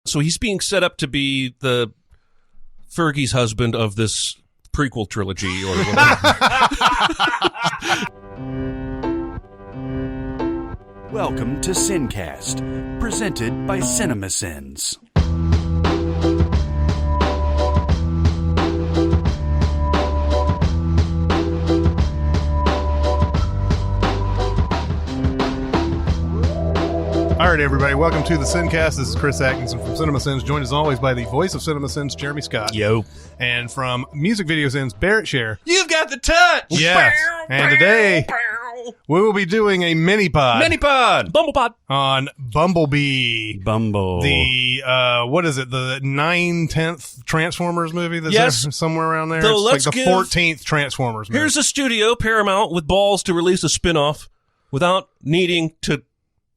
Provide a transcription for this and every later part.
So he's being set up to be the Fergie's husband of this prequel trilogy or whatever. Welcome to SinCast, presented by CinemaSins. All right, everybody, welcome to the SinCast. This is Chris Atkinson from CinemaSins, joined as always by the voice of CinemaSins, Jeremy Scott. Yo. And from Music Video Sins, Barrett Scher. You've got the touch! Yes. And today, we will be doing a mini-pod. Mini-pod! Bumblebee! On Bumblebee. Bumble. The, what is it, the 9/10th Transformers movie that's there, somewhere around there? So it's like the 14th Transformers movie. Here's a studio, Paramount, with balls to release a spin-off without needing to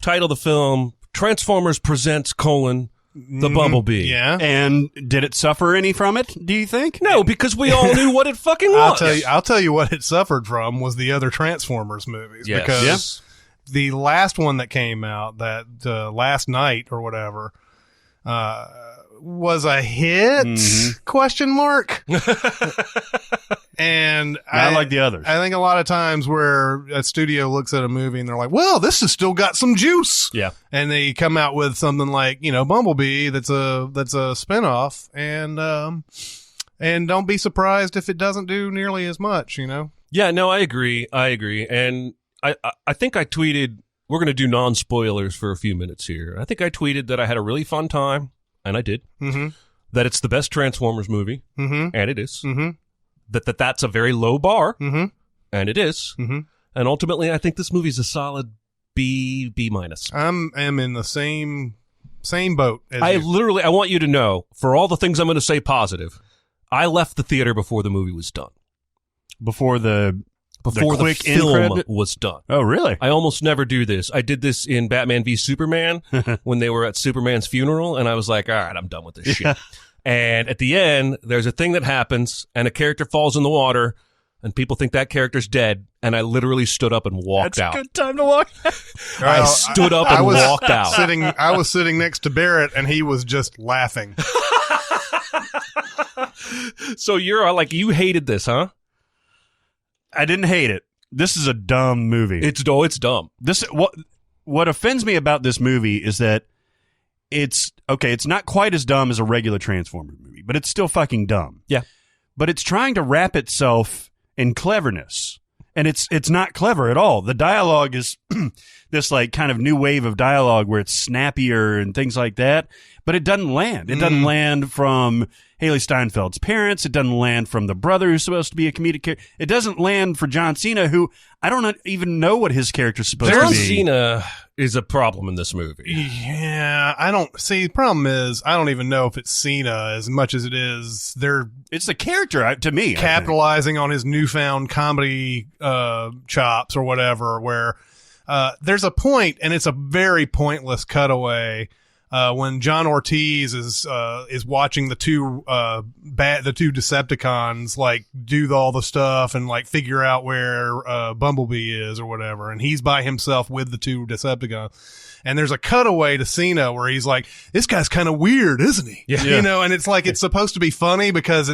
title the film Transformers Presents: The Bumblebee. Yeah. And did it suffer any from it, do you think? No, because we all knew what it fucking was. I'll tell you what it suffered from was the other Transformers movies. Yes. Because the last one that came out, that last night or whatever, was a hit? Question mark. And I like the others. I think a lot of times where a studio looks at a movie and they're like, well, this has still got some juice. Yeah. And they come out with something like, Bumblebee that's a spinoff, and don't be surprised if it doesn't do nearly as much, Yeah, no, I agree. And I think I tweeted, we're going to do non-spoilers for a few minutes here. I think I tweeted that I had a really fun time, and I did. Mm-hmm. That it's the best Transformers movie, Mm-hmm. and it is. Mm-hmm. That's a very low bar, Mm-hmm. and it is. Mm-hmm. And ultimately, I think this movie is a solid B minus. I'm in the same boat as I you. want you to know, for all the things I'm going to say positive, I left the theater before the movie was done. Before the The film was done. Oh, really? I almost never do this. I did this in Batman v Superman when they were at Superman's funeral, and I was like, all right, I'm done with this shit. And at the end, there's a thing that happens, and a character falls in the water, and people think that character's dead, and I literally stood up and walked out. That's a good time to walk. I stood up and walked out. I was sitting next to Barrett, and he was just laughing. So you're like, you hated this, huh? I didn't hate it. This is a dumb movie. It's dumb. What offends me about this movie is that it's not quite as dumb as a regular Transformers movie, but it's still fucking dumb. Yeah. But it's trying to wrap itself in cleverness. And it's not clever at all. The dialogue is this like kind of new wave of dialogue where it's snappier and things like that, but it doesn't land. It doesn't land from Hailee Steinfeld's parents. It doesn't land from the brother who's supposed to be a comedic character. It doesn't land for John Cena, who I don't even know what his character's supposed to be. John Cena is a problem in this movie. Yeah, the problem is, I don't even know if it's Cena as much as it is It's the character, to me. capitalizing on his newfound comedy chops or whatever, where there's a point, and it's a very pointless cutaway, when John Ortiz is watching the two Decepticons like do all the stuff and like figure out where Bumblebee is or whatever, and he's by himself with the two Decepticons. And there's a cutaway to Cena where he's like, "This guy's kind of weird, isn't he?" Yeah. And it's like it's supposed to be funny because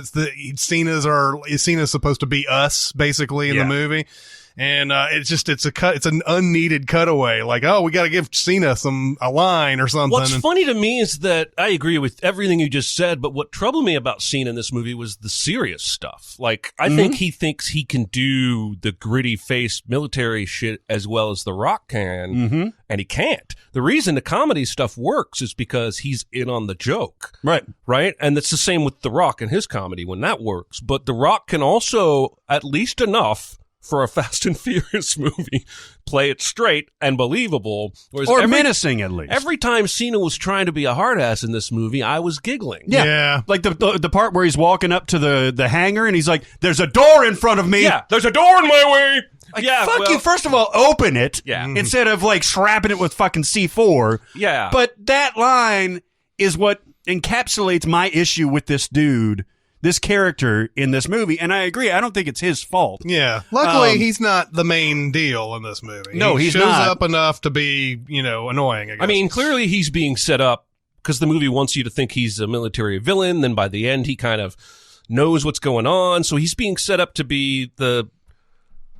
Cena's supposed to be us basically in the movie. And it's an unneeded cutaway, like, oh, we got to give Cena a line or something. What's funny to me is that I agree with everything you just said, but what troubled me about Cena in this movie was the serious stuff. Like, I think he thinks he can do the gritty face military shit as well as The Rock can, and he can't. The reason the comedy stuff works is because he's in on the joke. Right? And it's the same with The Rock and his comedy when that works. But The Rock can also, at least enough for a Fast and Furious movie, play it straight and believable. Or menacing, at least. Every time Cena was trying to be a hard ass in this movie, I was giggling. Yeah. Like the part where he's walking up to the hangar and he's like, "There's a door in front of me." Yeah, there's a door in my way. Like, fuck you. First of all, open it. Yeah. Instead of like strapping it with fucking C4. Yeah. But that line is what encapsulates my issue with this dude, this character in this movie. And I agree. I don't think it's his fault. Yeah. Luckily, he's not the main deal in this movie. No, he he's shows not. up enough to be, annoying, I guess. I mean, clearly he's being set up because the movie wants you to think he's a military villain. Then by the end, he kind of knows what's going on. So he's being set up to be the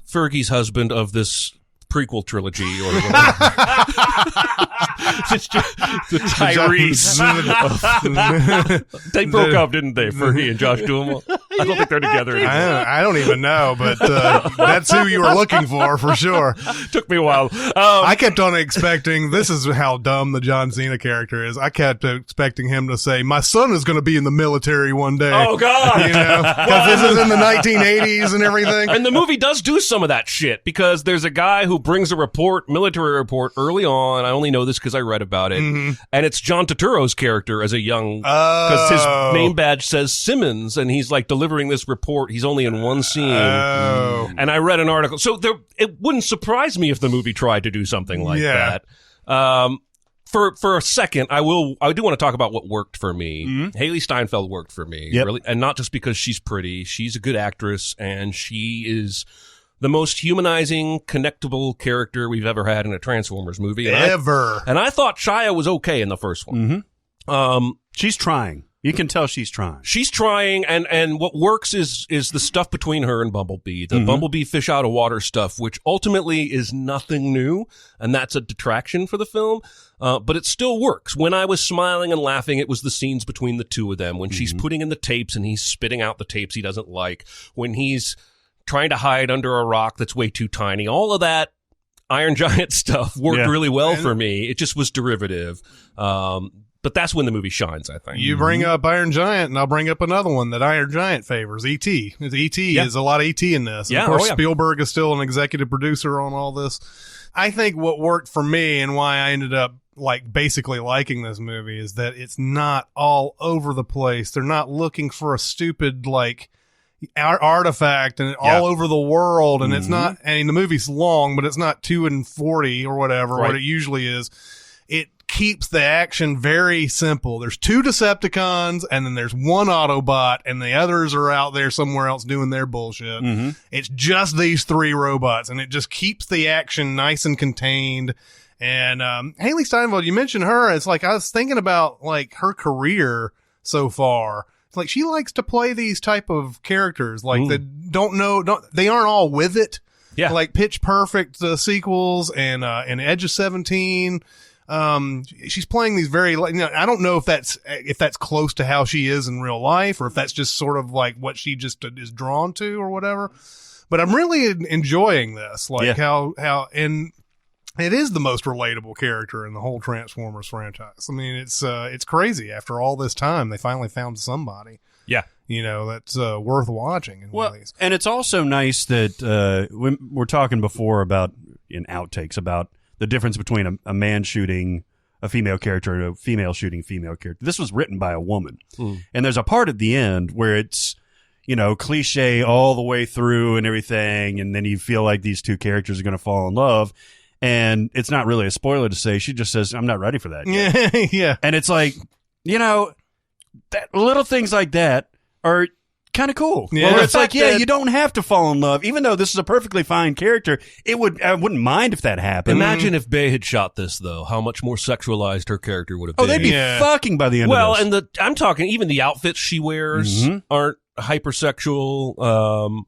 Fergie's husband of this prequel trilogy or whatever. It's just the Tyrese. They broke up, didn't they? Fergie and Josh Duhamel. I don't think they're together anymore. I don't even know, but that's who you were looking for sure. Took me a while. I kept on expecting, this is how dumb the John Cena character is. I kept expecting him to say, my son is going to be in the military one day. Oh, God. You know, because this is in the 1980s and everything. And the movie does do some of that shit because there's a guy who brings a military report early on. I only know this because I read about it. And it's John Turturro's character as a young, because his name badge says Simmons, and he's like delivering this report. He's only in one scene. And I read an article. So it wouldn't surprise me if the movie tried to do something like that. For a second, I do want to talk about what worked for me. Hailee Steinfeld worked for me, really, and not just because she's pretty. She's a good actress, and she is the most humanizing, connectable character we've ever had in a Transformers movie. And I thought Shia was okay in the first one. She's trying. You can tell she's trying. She's trying, and what works is the stuff between her and Bumblebee, the Bumblebee fish out of water stuff, which ultimately is nothing new, and that's a detraction for the film, but it still works. When I was smiling and laughing, it was the scenes between the two of them, when she's putting in the tapes and he's spitting out the tapes he doesn't like, when he's trying to hide under a rock that's way too tiny. All of that Iron Giant stuff worked really well for me. It just was derivative. But that's when the movie shines, I think. You bring up Iron Giant, and I'll bring up another one that Iron Giant favors, E.T. E.T. is a lot of E.T. in this. And of course, Spielberg is still an executive producer on all this. I think what worked for me and why I ended up basically liking this movie is that it's not all over the place. They're not looking for a stupid, artifact and all over the world, and it's not, I mean, the movie's long, but it's not 2:40 or whatever, what it usually is. It keeps the action very simple. There's 2 Decepticons, and then there's 1 Autobot, and the others are out there somewhere else doing their bullshit. It's just these 3 robots, and it just keeps the action nice and contained. And Hailee Steinfeld, you mentioned her. It's like I was thinking about her career so far. Like, she likes to play these type of characters, that they aren't all with it. Yeah. Like Pitch Perfect sequels and Edge of 17. She's playing these very, I don't know if that's close to how she is in real life, or if that's just sort of like what she just is drawn to or whatever. But I'm really enjoying this, how it is the most relatable character in the whole Transformers franchise. I mean, it's crazy. After all this time, they finally found somebody. Yeah. That's worth watching in movies. And it's also nice that we're talking before about, in outtakes, about the difference between a man shooting a female character and a female shooting female character. This was written by a woman. And there's a part at the end where it's, cliche all the way through and everything, and then you feel like these two characters are going to fall in love. And it's not really a spoiler to say, she just says, I'm not ready for that yet. Yeah. And it's like, that little things like that are kind of cool. Yeah. Where it's like, you don't have to fall in love. Even though this is a perfectly fine character, I wouldn't mind if that happened. Imagine if Bay had shot this, though, how much more sexualized her character would have been. Oh, they'd be fucking by the end of this. Well, and I'm talking, even the outfits she wears aren't hypersexual.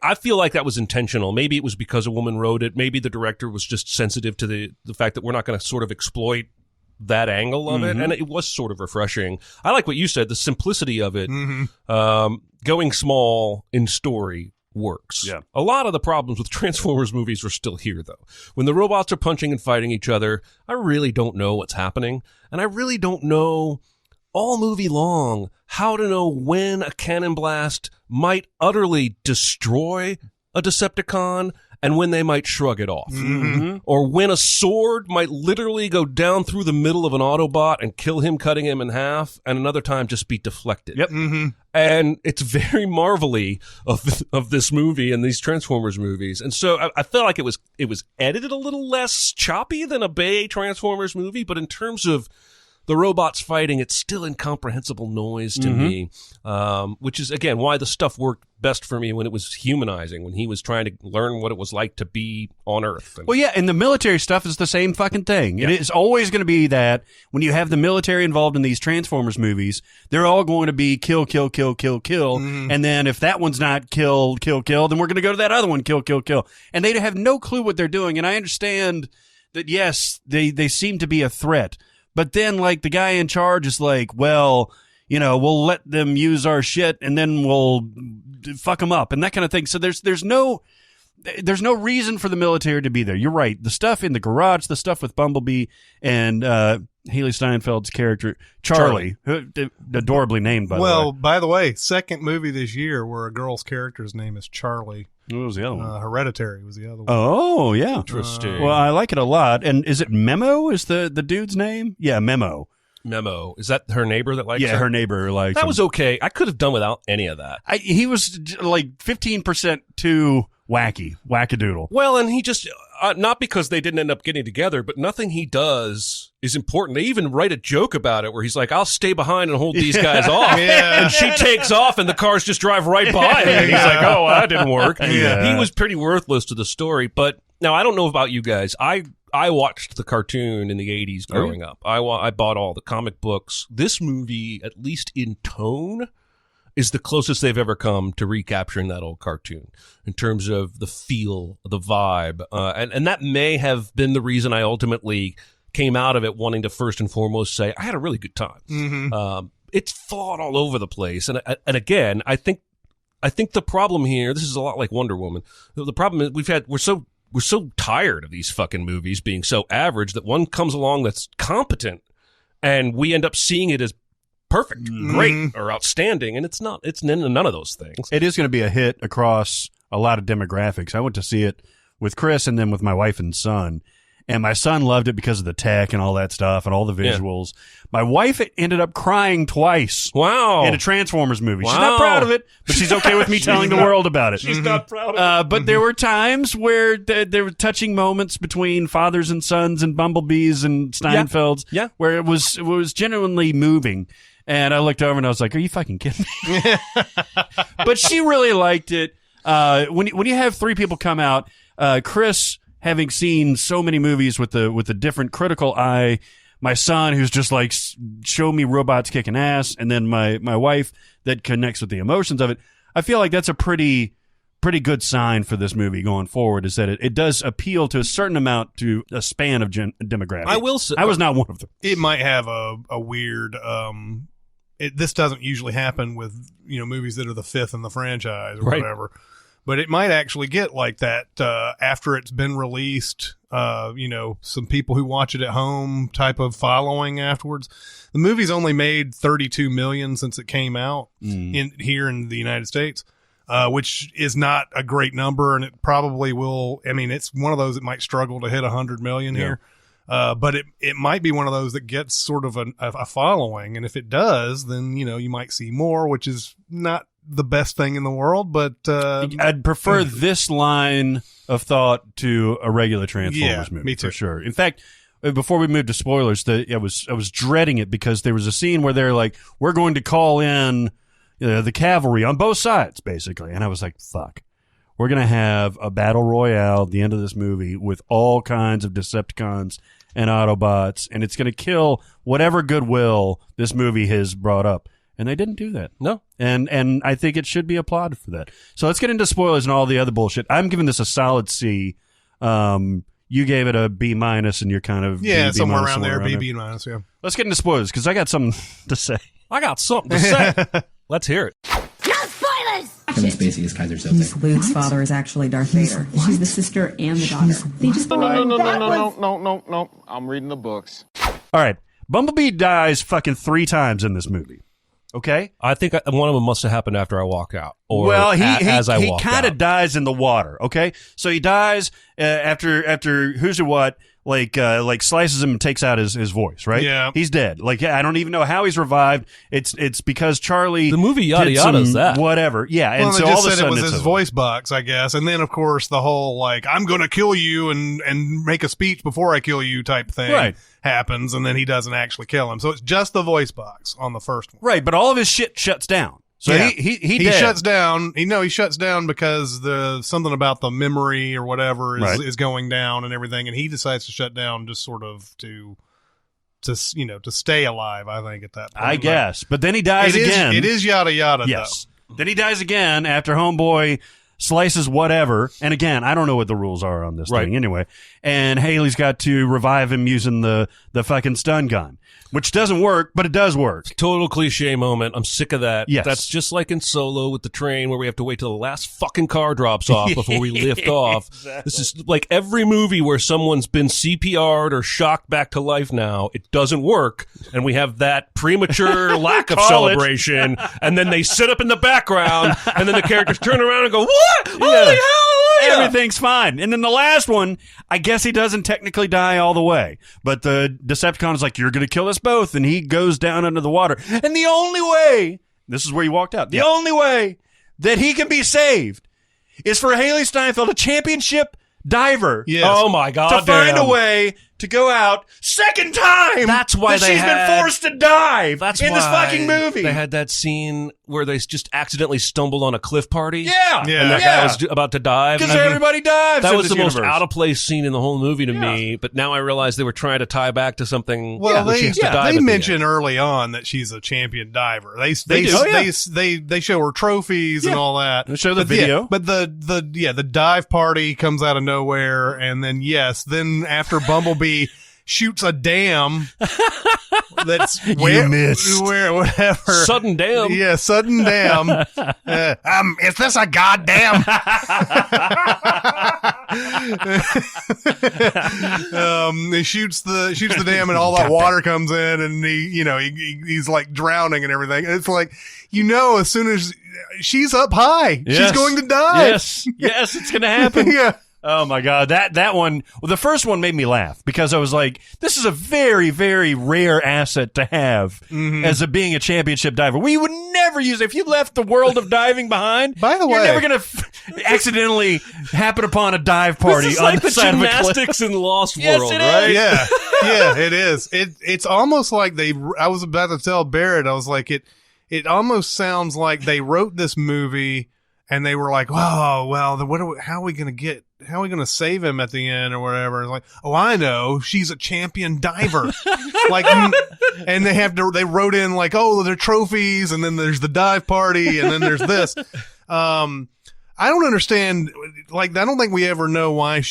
I feel like that was intentional. Maybe it was because a woman wrote it. Maybe the director was just sensitive to the fact that we're not going to sort of exploit that angle of it. And it was sort of refreshing. I like what you said, the simplicity of it. Going small in story works. Yeah. A lot of the problems with Transformers movies are still here, though. When the robots are punching and fighting each other, I really don't know what's happening. And I really don't know all movie long how to know when a cannon blast might utterly destroy a Decepticon and when they might shrug it off. Or when a sword might literally go down through the middle of an Autobot and kill him, cutting him in half, and another time just be deflected. Yep. And it's very marvelly of this movie and these Transformers movies. And so I felt like it was edited a little less choppy than a Bay Transformers movie, but in terms of the robots fighting, it's still incomprehensible noise to me, which is, again, why the stuff worked best for me when it was humanizing, when he was trying to learn what it was like to be on Earth. Well, yeah, and the military stuff is the same fucking thing. Yeah. It is always going to be that when you have the military involved in these Transformers movies, they're all going to be kill, kill, kill, kill, kill. And then if that one's not kill, kill, kill, then we're going to go to that other one, kill, kill, kill. And they have no clue what they're doing. And I understand that, yes, they seem to be a threat. But then, like, the guy in charge is like, well, you know, we'll let them use our shit and then we'll fuck them up and that kind of thing. So there's no reason for the military to be there. You're right. The stuff in the garage, the stuff with Bumblebee and Hailee Steinfeld's character, Charlie. Adorably named, by the way. Well, by the way, second movie this year where a girl's character's name is Charlie. What was the other one? Hereditary was the other one. Oh, yeah. Interesting. Well, I like it a lot. And is it Memo is the dude's name? Yeah, Memo. Memo. Is that her neighbor that likes her? Yeah, her neighbor likes That him. was okay. I could have done without any of that. He was like 15% too wackadoodle. Well, and he just, not because they didn't end up getting together, but nothing he does is important. They even write a joke about it where he's like, I'll stay behind and hold these guys off. Yeah. And she takes off and the cars just drive right by him. And he's like, oh, that didn't work. Yeah. He was pretty worthless to the story. But now, I don't know about you guys. I watched the cartoon in the 80s growing up. I bought all the comic books. This movie, at least in tone, is the closest they've ever come to recapturing that old cartoon in terms of the feel, the vibe. And that may have been the reason I ultimately came out of it wanting to first and foremost say, I had a really good time. It's flawed all over the place. And again, I think the problem here, this is a lot like Wonder Woman. The problem is we're so tired of these fucking movies being so average that one comes along that's competent and we end up seeing it as perfect, great, or outstanding, and it's not. It's none of those things. It is going to be a hit across a lot of demographics. I went to see it with Chris and then with my wife and son. And my son loved it because of the tech and all that stuff and all the visuals. Yeah. My wife ended up crying twice. Wow. In a Transformers movie. Wow. She's not proud of it, but she's okay with me telling the world about it. She's not proud of it. But there were times where there were touching moments between fathers and sons and Bumblebees and Steinfelds. Yeah. Where it was genuinely moving. And I looked over and I was like, are you fucking kidding me? But she really liked it. When you have three people come out, Chris, having seen so many movies with the different critical eye, my son who's just like, show me robots kicking ass, and then my wife that connects with the emotions of it, I feel like that's a pretty good sign for this movie going forward, is that it does appeal to a certain amount to a span of demographics. I will say, I was not one of them. It might have a weird, this doesn't usually happen with, movies that are the fifth in the franchise or whatever. But it might actually get like that after it's been released, some people who watch it at home type of following afterwards. The movie's only made $32 million since it came out here in the United States, which is not a great number, and it probably will. I mean, it's one of those that might struggle to hit $100 million here. But it might be one of those that gets sort of a following, and if it does, then you might see more, which is not the best thing in the world, but I'd prefer this line of thought to a regular Transformers movie. Me too. For sure. In fact, before we moved to spoilers, I was dreading it because there was a scene where they're like, we're going to call in the cavalry on both sides, basically, and I was like, fuck. We're going to have a battle royale at the end of this movie with all kinds of Decepticons and Autobots, and it's going to kill whatever goodwill this movie has brought up. And they didn't do that. No. And I think it should be applauded for that. So let's get into spoilers and all the other bullshit. I'm giving this a solid C. You gave it a B-, and you're kind of somewhere around there, B-, yeah. Let's get into spoilers, because I got something to say. I got something to say. Let's hear it. No spoilers! Kevin Spacey is Kaiser Soze. Miss Luke's father is actually Darth Vader. She's the sister and the daughter. They just No. I'm reading the books. All right. Bumblebee dies fucking 3 times in this movie. Okay? I think one of them must have happened after I walked out. or well, he walked kind of out? dies in the water. Okay, so he dies after who's or what like slices him and takes out his voice. Right? Yeah. He's dead. Like I don't even know how he's revived. It's because Charlie The movie yada did yada's some that. whatever. Yeah, and Well, so they all just of a said it sudden was it's his over. voice box, I guess. And then, of course, the whole, like, I'm going to kill you and make a speech before I kill you type thing Right. happens. And then he doesn't actually kill him. So it's just the voice box on the first one. Right, but all of his shit shuts down. So Yeah. he He dead. shuts down. He shuts down because something about the memory or whatever Right. is going down and everything. And he decides to shut down just sort of to stay alive, I think, at that point. I guess. But then he dies again. It is yada yada, Yes. Then he dies again after Homeboy slices whatever. And again, I don't know what the rules are on this Right. thing anyway. And Haley's got to revive him using the fucking stun gun, which doesn't work, but it does work. Total cliche moment. I'm sick of that. Yes. That's just like in Solo with the train where we have to wait till the last fucking car drops off before we lift off. This is like every movie where someone's been CPR'd or shocked back to life now. It doesn't work. And we have that premature lack of Call it. celebration. And then they sit up in the background and then the characters turn around and go, what? Holy Yeah. hallelujah! Everything's fine. And then the last one, I guess he doesn't technically die all the way. But the Decepticon is like, you're going to kill us both. And he goes down under the water. And the only way, this is where he walked out, the only way that he can be saved is for Hailee Steinfeld, a championship diver, Yes. Oh my God. to find damn. a way to go out second time. That's why that they she's had- been forced to dive That's in this why fucking movie. They had that scene where they just accidentally stumbled on a cliff party. yeah. Yeah. And that guy was about to dive. Because And everybody dives. that in was this the most universe. out of place scene in the whole movie to me. But now I realize they were trying to tie back to something. Well, where she has to dive they at the mention end. early on that she's a champion diver. They do. Oh, yeah. they show her trophies and all that. They show the But yeah, video. but the dive party comes out of nowhere, and then then after Bumblebee shoots a dam that's missed. where whatever Sudden dam. Yeah, sudden dam. Is this a goddamn? He shoots the dam, and all that water comes in, and he's like drowning and everything. And it's like, as soon as she's up high, she's Yes. going to die. Yes, it's going to happen. Yeah. Oh my God. That one, well, the first one made me laugh because I was like, this is a very, very rare asset to have as being a championship diver. We would never use it. If you left the world of diving behind, By the you're way- never going to accidentally happen upon a dive party This is on like the the side of a cliff. gymnastics in Lost Yes, World, it right? is. Yeah, it is. It's almost like I was about to tell Barrett, I was like, it almost sounds like they wrote this movie and they were like, oh, well, how are we going to save him at the end or whatever? It's like, oh, I know, she's a champion diver. And they wrote in like, oh, there are trophies, and then there's the dive party, and then there's this. I don't understand. Like, I don't think we ever know why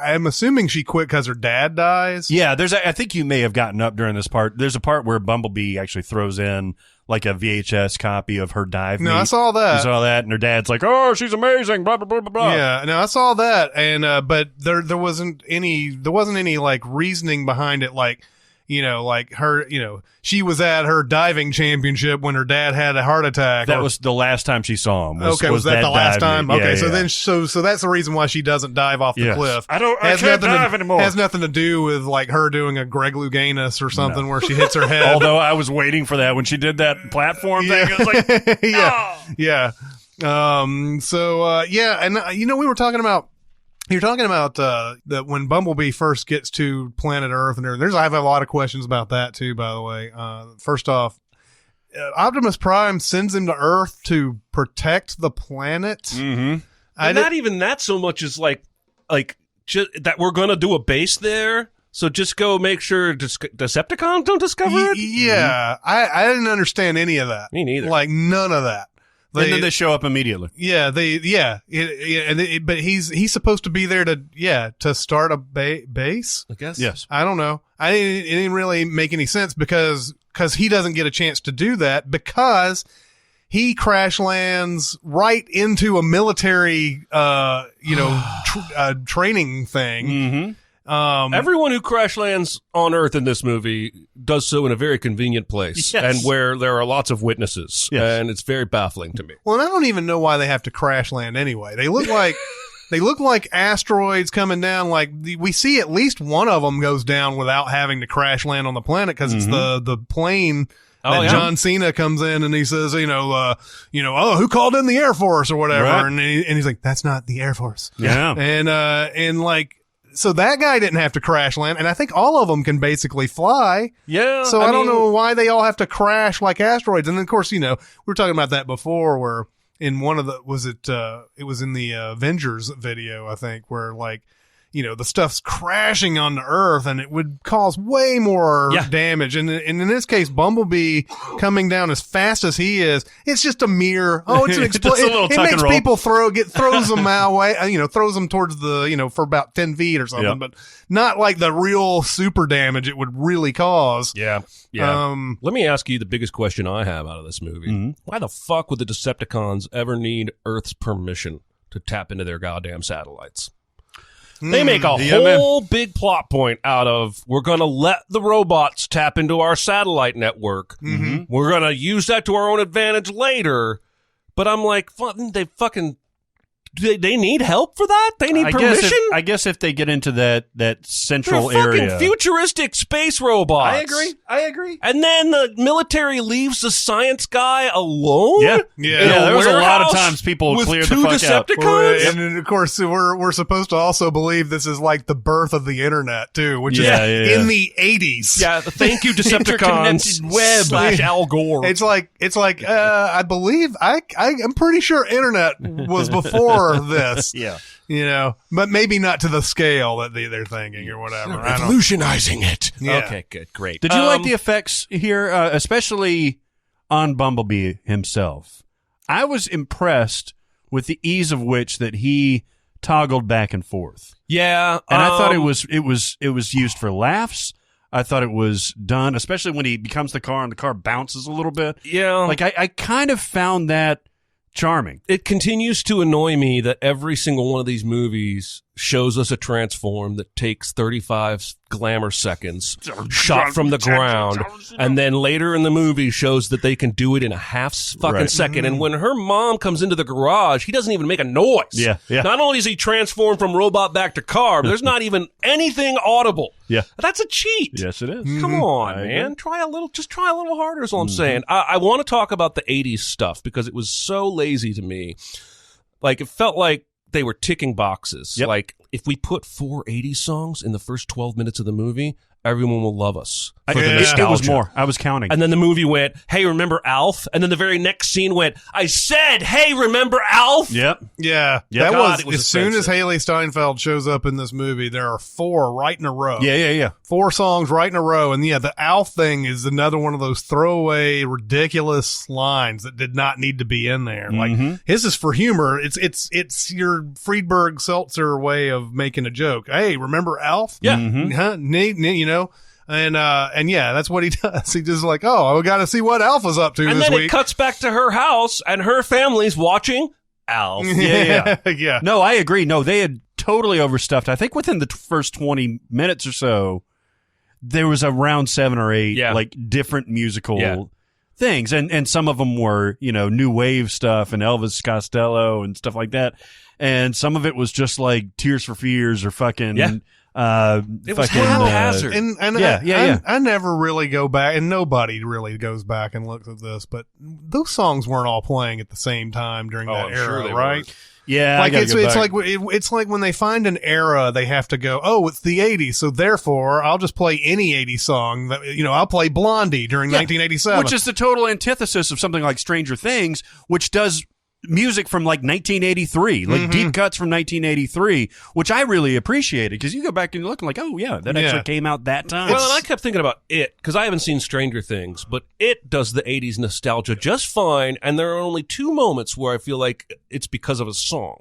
I'm assuming she quit because her dad dies. Yeah, I think you may have gotten up during this part. There's a part where Bumblebee actually throws in like a VHS copy of her dive. No, meet. I saw that. You saw that, and her dad's like, "Oh, she's amazing." Blah blah blah blah blah. Yeah, no, I saw that, and but there wasn't any like reasoning behind it, like like her, she was at her diving championship when her dad had a heart attack. That was the last time she saw him. Was that the last dive time? meet. Okay, Yeah, so yeah. then so that's the reason why she doesn't dive off the Yes. cliff. I can't nothing dive anymore. Has nothing to do with like her doing a Greg Louganis or something where she hits her head. Although I was waiting for that when she did that platform thing. I was like, yeah. So and we were talking about. You're talking about that when Bumblebee first gets to planet Earth and everything. I have a lot of questions about that too, by the way. First off, Optimus Prime sends him to Earth to protect the planet. mm-hmm. Not even that so much as like that we're going to do a base there. So just go make sure Decepticons don't discover it. Yeah, I didn't understand any of that. Me neither. Like none of that. And then they show up immediately. Yeah, but he's supposed to be there to start a base. I guess. Yes. I don't know. It didn't really make any sense because he doesn't get a chance to do that because he crash lands right into a military, training thing. Mm-hmm. Everyone who crash lands on Earth in this movie does so in a very convenient place, and where there are lots of witnesses, and it's very baffling to me. Well, and I don't even know why they have to crash land anyway. They look like asteroids coming down. Like we see at least one of them goes down without having to crash land on the planet because it's the plane. John Cena comes in and he says, oh, who called in the Air Force or whatever, right. and he's like, that's not the Air Force. Yeah, and like. So that guy didn't have to crash land, and I think all of them can basically fly. Yeah. So I don't know why they all have to crash like asteroids. And then, of course, we were talking about that before, where in one of the it was in the Avengers video, I think, where like the stuff's crashing on the Earth, and it would cause way more damage. And in this case, Bumblebee coming down as fast as he is, it's just a mere, it's an explosion. It makes people throws them away, throws them towards the, for about 10 feet or something, but not like the real super damage it would really cause. Yeah. Yeah. Let me ask you the biggest question I have out of this movie. Mm-hmm. Why the fuck would the Decepticons ever need Earth's permission to tap into their goddamn satellites? They make a whole big plot point out of, we're going to let the robots tap into our satellite network. Mm-hmm. We're going to use that to our own advantage later. But I'm like, do they need help for that? They need permission? I guess if they get into that central They're area. Fucking futuristic space robots. I agree. And then the military leaves the science guy alone? Yeah. There was a lot of times people cleared the fuck out. Decepticons? And of course, we're supposed to also believe this is like the birth of the internet, too, which is in the 80s. Yeah, thank you, Decepticons. Web / Al Gore. It's like I believe, I'm pretty sure internet was before this, but maybe not to the scale that they're thinking or whatever. Revolutionizing it. Yeah. Okay, good, great. Did you like the effects here, especially on Bumblebee himself? I was impressed with the ease of which that he toggled back and forth. Yeah, and I thought it was used for laughs. I thought it was done, especially when he becomes the car and the car bounces a little bit. Yeah, like I kind of found that charming. It continues to annoy me that every single one of these movies shows us a transform that takes 35 glamour seconds shot from the ground, and then later in the movie shows that they can do it in a half fucking second. And when her mom comes into the garage, he doesn't even make a noise. Yeah. Not only does he transform from robot back to car, but there's not even anything audible. Yeah. That's a cheat. Yes, it is. Come on, man. Try a little harder is all I'm saying. I want to talk about the 80s stuff because it was so lazy to me. Like, it felt like they were ticking boxes. Yep. Like, if we put 4 80s songs in the first 12 minutes of the movie, everyone will love us for the nostalgia. It was more. I was counting. And then the movie went, hey, remember Alf? And then the very next scene went, I said, hey, remember Alf? Yep. Yeah. Yep. That it was as soon as Hailee Steinfeld shows up in this movie, there are 4 right in a row. Yeah. 4 songs right in a row. And the Alf thing is another one of those throwaway, ridiculous lines that did not need to be in there. Like, his is for humor. It's your Friedberg Seltzer way of making a joke. Hey, remember Alf? Yeah. Huh? And that's what he does. He just like, I got to see what Alpha's up to and this week. And then it cuts back to her house, and her family's watching Alf. Yeah. No, I agree. No, they had totally overstuffed. I think within the first 20 minutes or so, there was around 7 or 8 like different musical things, and some of them were new wave stuff and Elvis Costello and stuff like that, and some of it was just like Tears for Fears or fucking. It was haphazard. I never really go back, and nobody really goes back and looks at this, but those songs weren't all playing at the same time during that era, right? Were. Yeah, like it's like when they find an era, they have to go, it's the 80s, so therefore I'll just play any 80s song that I'll play Blondie during 1987, which is the total antithesis of something like Stranger Things, which does music from like 1983, like deep cuts from 1983, which I really appreciated because you go back and look like, that actually came out that time. Well, and I kept thinking about it because I haven't seen Stranger Things, but it does the 80s nostalgia just fine, and there are only 2 moments where I feel like it's because of a song.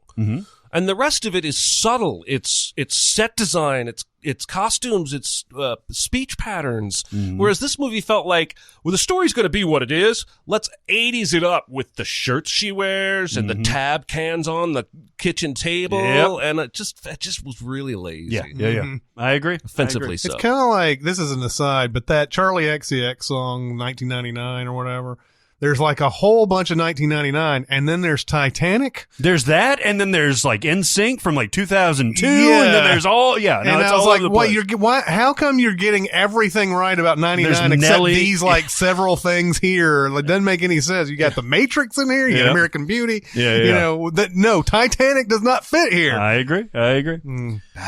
And the rest of it is subtle. It's set design, it's costumes, it's speech patterns. Whereas this movie felt like, well, the story's going to be what it is. Let's 80s it up with the shirts she wears and the tab cans on the kitchen table, and it just was really lazy. Yeah. I agree. Offensively so. It's kind of like, this is an aside, but that Charlie XCX song, 1999 or whatever. There's like a whole bunch of 1999, and then there's Titanic. There's that, and then there's like NSYNC from like 2002, and then there's it's and I was all like, over the place. how come you're getting everything right about 99 There's except Nelly. these like several things here? It doesn't make any sense. You got The Matrix in here, you got American Beauty. You know, no, Titanic does not fit here. I agree.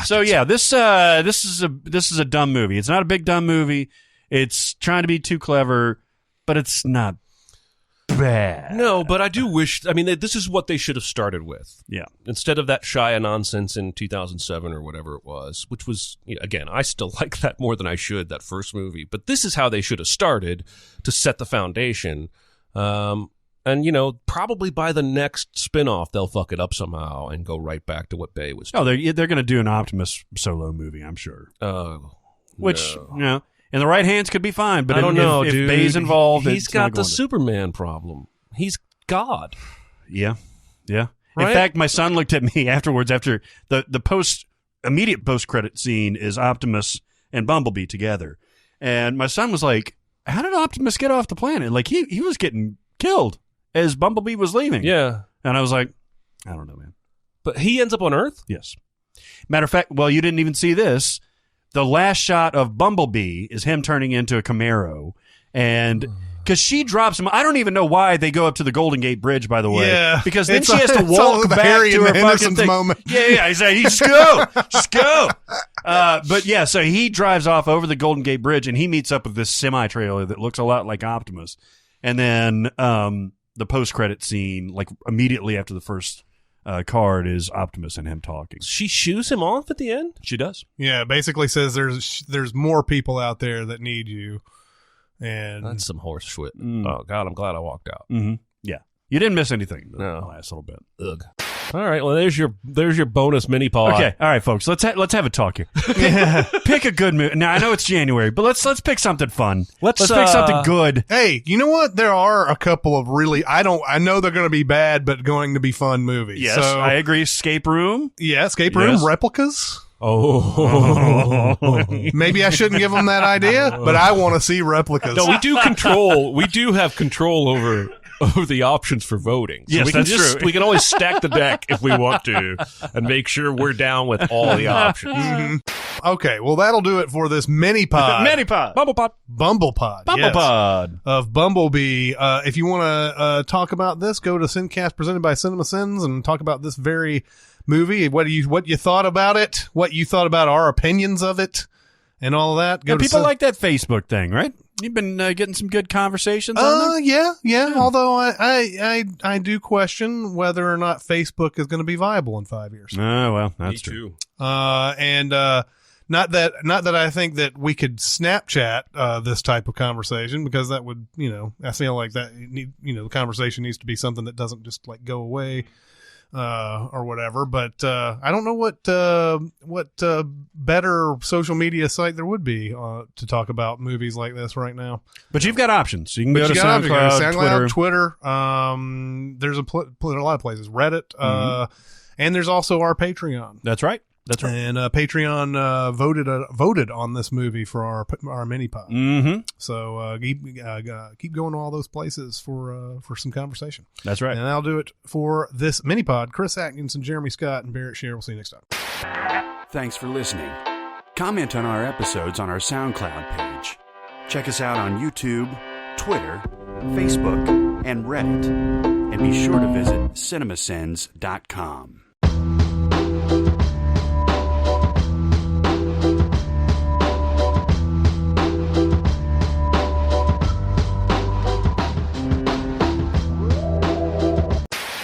So yeah, this is a dumb movie. It's not a big dumb movie. It's trying to be too clever, but it's not bad. No, but I do wish, I mean, this is what they should have started with. Yeah. Instead of that Shia nonsense in 2007 or whatever it was, which was, again, I still like that more than I should, that first movie. But this is how they should have started to set the foundation. And, probably by the next spinoff, they'll fuck it up somehow and go right back to what Bay was doing. Oh, they're going to do an Optimus solo movie, I'm sure. Which, no. In the right hands could be fine, but I don't know, if dude. Bay's involved, he's it's got not the going to. Superman problem. He's God. Yeah. Right? In fact, my son looked at me afterwards after the immediate post-credit scene is Optimus and Bumblebee together. And my son was like, how did Optimus get off the planet? Like, he was getting killed as Bumblebee was leaving. Yeah. And I was like, I don't know, man. But he ends up on Earth? Yes. Matter of fact, well, you didn't even see this. The last shot of Bumblebee is him turning into a Camaro. And because she drops him, I don't even know why they go up to the Golden Gate Bridge, by the way. Yeah. Because then It's she has to it's all walk the back Harry to and her the fucking Hendersons thing. moment. Yeah. He's like, just go. Just go. But yeah, so he drives off over the Golden Gate Bridge and he meets up with this semi-trailer that looks a lot like Optimus. And then the post-credit scene, like immediately after the first card, is Optimus and him talking. She shoos him off at the end? She does. Yeah, basically says there's more people out there that need you. And That's some horse shit. Oh, God, I'm glad I walked out. Mm-hmm. Yeah. You didn't miss anything the No. last little bit. Ugh. All right, well, there's your bonus mini pod. Okay, all right, folks. Let's have a talk here. Pick a good movie. Now I know it's January, but let's pick something fun. Let's pick something good. hey, you know what? There are a couple of really I know they're going to be bad, but going to be fun movies. Yes, so, I agree. Escape Room. Yeah, Escape Room Yes. replicas. Oh. Maybe I shouldn't give them that idea, but I want to see replicas. No, we do have control over the options for voting. So Yes, we can that's true. We can always stack the deck if we want to and make sure we're down with all the options. Okay, well that'll do it for this mini pod. Minipod. Bumblebee. Bumblepod. yes, Bumblebee. of Bumblebee. If you want to talk about this, go to SinCast presented by CinemaSins and talk about this very movie. What you thought about it? What you thought about our opinions of it, and all of that. Go Yeah, to people like that Facebook thing, right? You've been getting some good conversations on there? Yeah. Although I do question whether or not Facebook is going to be viable in 5 years. Oh, well, that's true. And not that I think that we could Snapchat this type of conversation, because that would, I feel like that the conversation needs to be something that doesn't just like go away or whatever. But I don't know what better social media site there would be to talk about movies like this right now. But you've got options. You can go to You got SoundCloud, Twitter. There's a lot of places. Reddit. And there's also our Patreon. That's right. That's right. And Patreon voted on this movie for our mini pod. Mm-hmm. So keep going to all those places for some conversation. That's right. And that'll do it for this mini pod. Chris Atkinson, Jeremy Scott, and Barrett Shear. We'll see you next time. Thanks for listening. Comment on our episodes on our SoundCloud page. Check us out on YouTube, Twitter, Facebook, and Reddit. And be sure to visit CinemaSins.com.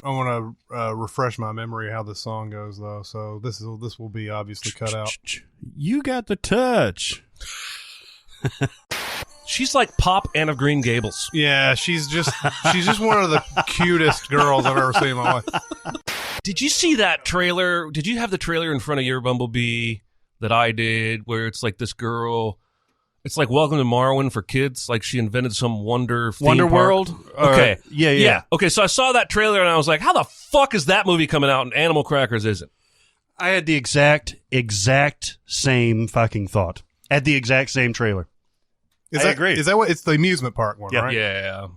I want to refresh my memory how this song goes, though. So this will be obviously cut out. You got the touch. She's like Pop Anne of Green Gables. Yeah, she's just one of the cutest girls I've ever seen in my life. Did you see that trailer? Did you have the trailer in front of your Bumblebee that I did, where it's like this girl? It's like Welcome to Marwen for kids. Like she invented some Wonder Wonder park. World? Okay. Yeah. Okay, so I saw that trailer and I was like, how the fuck is that movie coming out and Animal Crackers isn't? I had the exact same fucking thought at the exact same trailer. I agree. Is that what it's the amusement park one, Yeah. right? Yeah.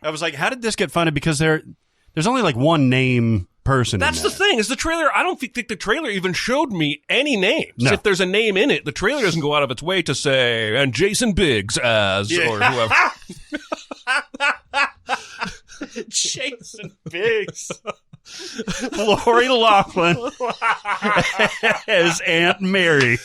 I was like, how did this get funded? Because there's only like one name person. That's the thing, is the trailer, I don't think the trailer even showed me any names. No. If there's a name in it, the trailer doesn't go out of its way to say, and Jason Biggs as, or whoever. Jason Biggs. Lori Loughlin as Aunt Mary.